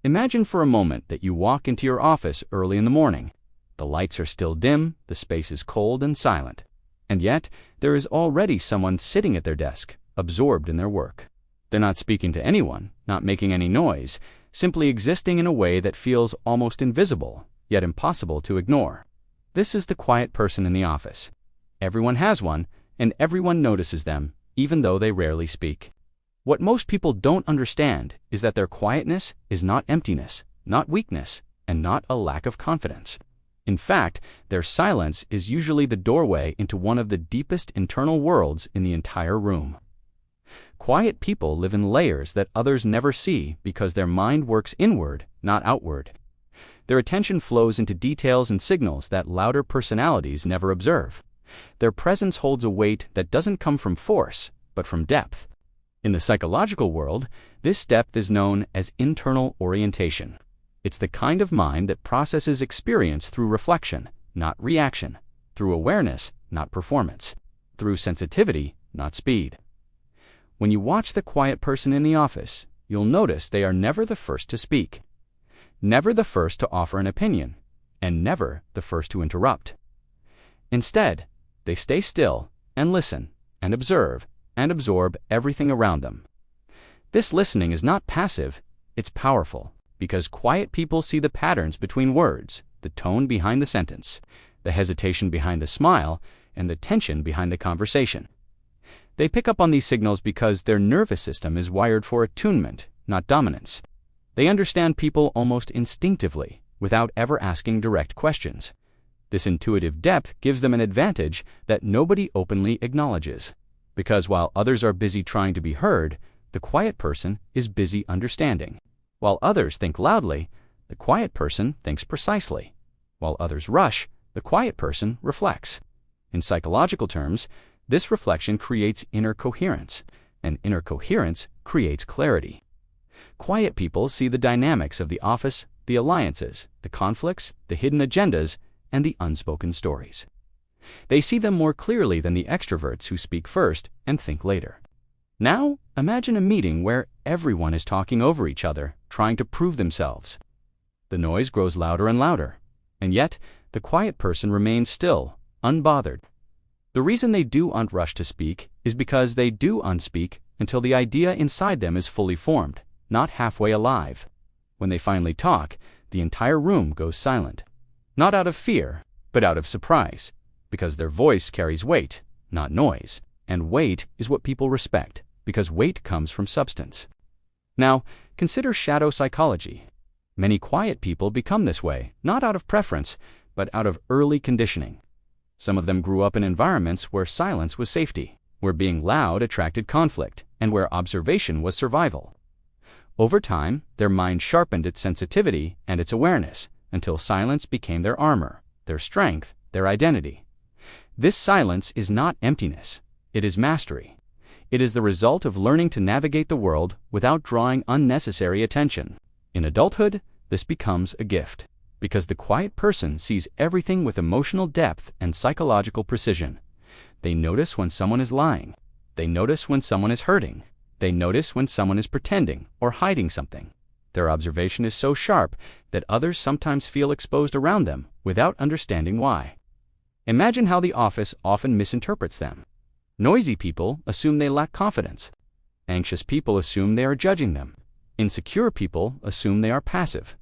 Imagine for a moment that you walk into your office early in the morning. The lights are still dim, the space is cold and silent. And yet, there is already someone sitting at their desk, absorbed in their work. They're not speaking to anyone, not making any noise, simply existing in a way that feels almost invisible, yet impossible to ignore. This is the quiet person in the office. Everyone has one, and everyone notices them, even though they rarely speak. What most people don't understand is that their quietness is not emptiness, not weakness, and not a lack of confidence. In fact, their silence is usually the doorway into one of the deepest internal worlds in the entire room. Quiet people live in layers that others never see because their mind works inward, not outward. Their attention flows into details and signals that louder personalities never observe. Their presence holds a weight that doesn't come from force, but from depth. In the psychological world, this depth is known as internal orientation. It's the kind of mind that processes experience through reflection, not reaction, through awareness, not performance, through sensitivity, not speed. When you watch the quiet person in the office, you'll notice they are never the first to speak, never the first to offer an opinion, and never the first to interrupt. Instead, they stay still and listen and observe and absorb everything around them. This listening is not passive, it's powerful, because quiet people see the patterns between words, the tone behind the sentence, the hesitation behind the smile, and the tension behind the conversation. They pick up on these signals because their nervous system is wired for attunement, not dominance. They understand people almost instinctively, without ever asking direct questions. This intuitive depth gives them an advantage that nobody openly acknowledges. Because while others are busy trying to be heard, the quiet person is busy understanding. While others think loudly, the quiet person thinks precisely. While others rush, the quiet person reflects. In psychological terms, this reflection creates inner coherence, and inner coherence creates clarity. Quiet people see the dynamics of the office, the alliances, the conflicts, the hidden agendas, and the unspoken stories. They see them more clearly than the extroverts who speak first and think later. Now, imagine a meeting where everyone is talking over each other, trying to prove themselves. The noise grows louder and louder, and yet the quiet person remains still, unbothered. The reason they don't rush to speak is because they do unspeak until the idea inside them is fully formed, not halfway alive. When they finally talk, the entire room goes silent. Not out of fear, but out of surprise, because their voice carries weight, not noise, and weight is what people respect, because weight comes from substance. Now, consider shadow psychology. Many quiet people become this way, not out of preference, but out of early conditioning. Some of them grew up in environments where silence was safety, where being loud attracted conflict, and where observation was survival. Over time, their mind sharpened its sensitivity and its awareness, until silence became their armor, their strength, their identity. This silence is not emptiness, it is mastery. It is the result of learning to navigate the world without drawing unnecessary attention. In adulthood, this becomes a gift, because the quiet person sees everything with emotional depth and psychological precision. They notice when someone is lying. They notice when someone is hurting. They notice when someone is pretending or hiding something. Their observation is so sharp that others sometimes feel exposed around them without understanding why. Imagine how the office often misinterprets them. Noisy people assume they lack confidence. Anxious people assume they are judging them. Insecure people assume they are passive.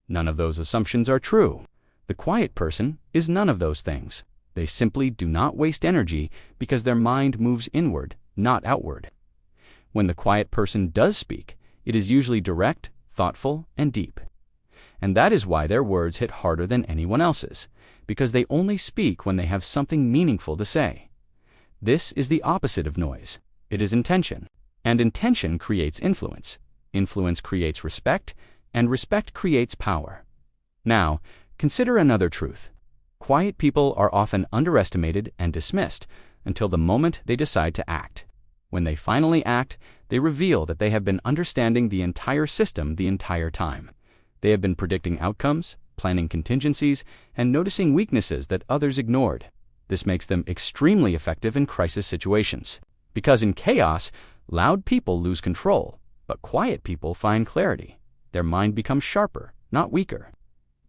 None of those assumptions are true. The quiet person is none of those things. They simply do not waste energy because their mind moves inward, not outward. When the quiet person does speak, it is usually direct, thoughtful, and deep. And that is why their words hit harder than anyone else's, because they only speak when they have something meaningful to say. This is the opposite of noise. It is intention. And intention creates influence. Influence creates respect, and respect creates power. Now, consider another truth. Quiet people are often underestimated and dismissed until the moment they decide to act. When they finally act, they reveal that they have been understanding the entire system the entire time. They have been predicting outcomes, planning contingencies, and noticing weaknesses that others ignored. This makes them extremely effective in crisis situations. Because in chaos, loud people lose control, but quiet people find clarity. Their mind becomes sharper, not weaker.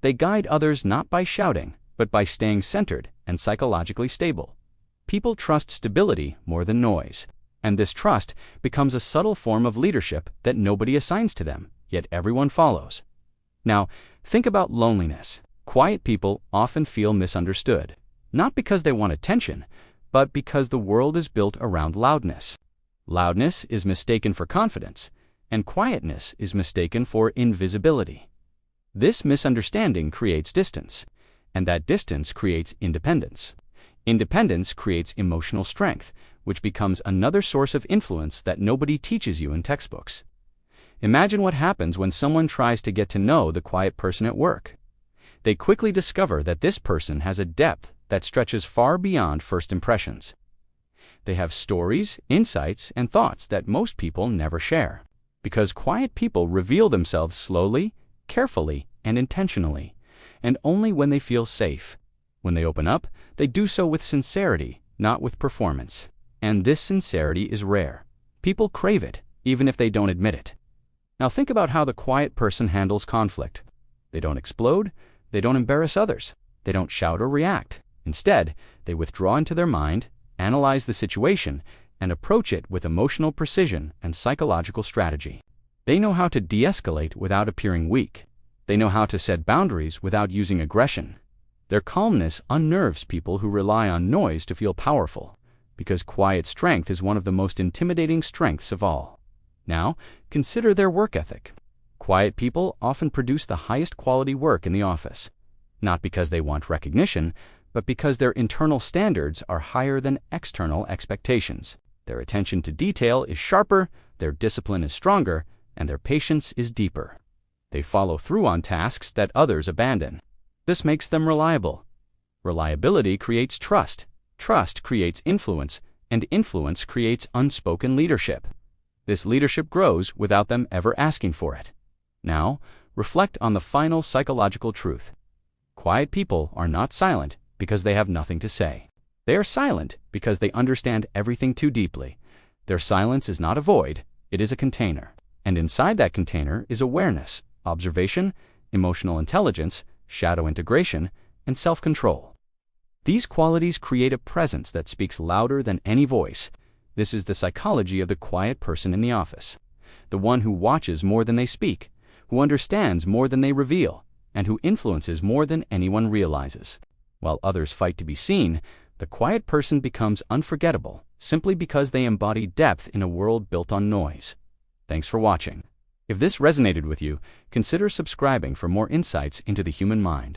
They guide others not by shouting, but by staying centered and psychologically stable. People trust stability more than noise, and this trust becomes a subtle form of leadership that nobody assigns to them, yet everyone follows. Now, think about loneliness. Quiet people often feel misunderstood, not because they want attention, but because the world is built around loudness. Loudness is mistaken for confidence, and quietness is mistaken for invisibility. This misunderstanding creates distance, and that distance creates independence. Independence creates emotional strength, which becomes another source of influence that nobody teaches you in textbooks. Imagine what happens when someone tries to get to know the quiet person at work. They quickly discover that this person has a depth that stretches far beyond first impressions. They have stories, insights, and thoughts that most people never share. Because quiet people reveal themselves slowly, carefully, and intentionally, and only when they feel safe. When they open up, they do so with sincerity, not with performance. And this sincerity is rare. People crave it, even if they don't admit it. Now think about how the quiet person handles conflict. They don't explode, they don't embarrass others, they don't shout or react. Instead, they withdraw into their mind, analyze the situation, and approach it with emotional precision and psychological strategy. They know how to de-escalate without appearing weak. They know how to set boundaries without using aggression. Their calmness unnerves people who rely on noise to feel powerful, because quiet strength is one of the most intimidating strengths of all. Now, consider their work ethic. Quiet people often produce the highest quality work in the office, not because they want recognition, but because their internal standards are higher than external expectations. Their attention to detail is sharper, their discipline is stronger, and their patience is deeper. They follow through on tasks that others abandon. This makes them reliable. Reliability creates trust. Trust creates influence, and influence creates unspoken leadership. This leadership grows without them ever asking for it. Now, reflect on the final psychological truth. Quiet people are not silent because they have nothing to say. They are silent because they understand everything too deeply. Their silence is not a void, it is a container. And inside that container is awareness, observation, emotional intelligence, shadow integration, and self-control. These qualities create a presence that speaks louder than any voice. This is the psychology of the quiet person in the office. The one who watches more than they speak, who understands more than they reveal, and who influences more than anyone realizes. While others fight to be seen, the quiet person becomes unforgettable simply because they embody depth in a world built on noise. Thanks for watching. If this resonated with you, consider subscribing for more insights into the human mind.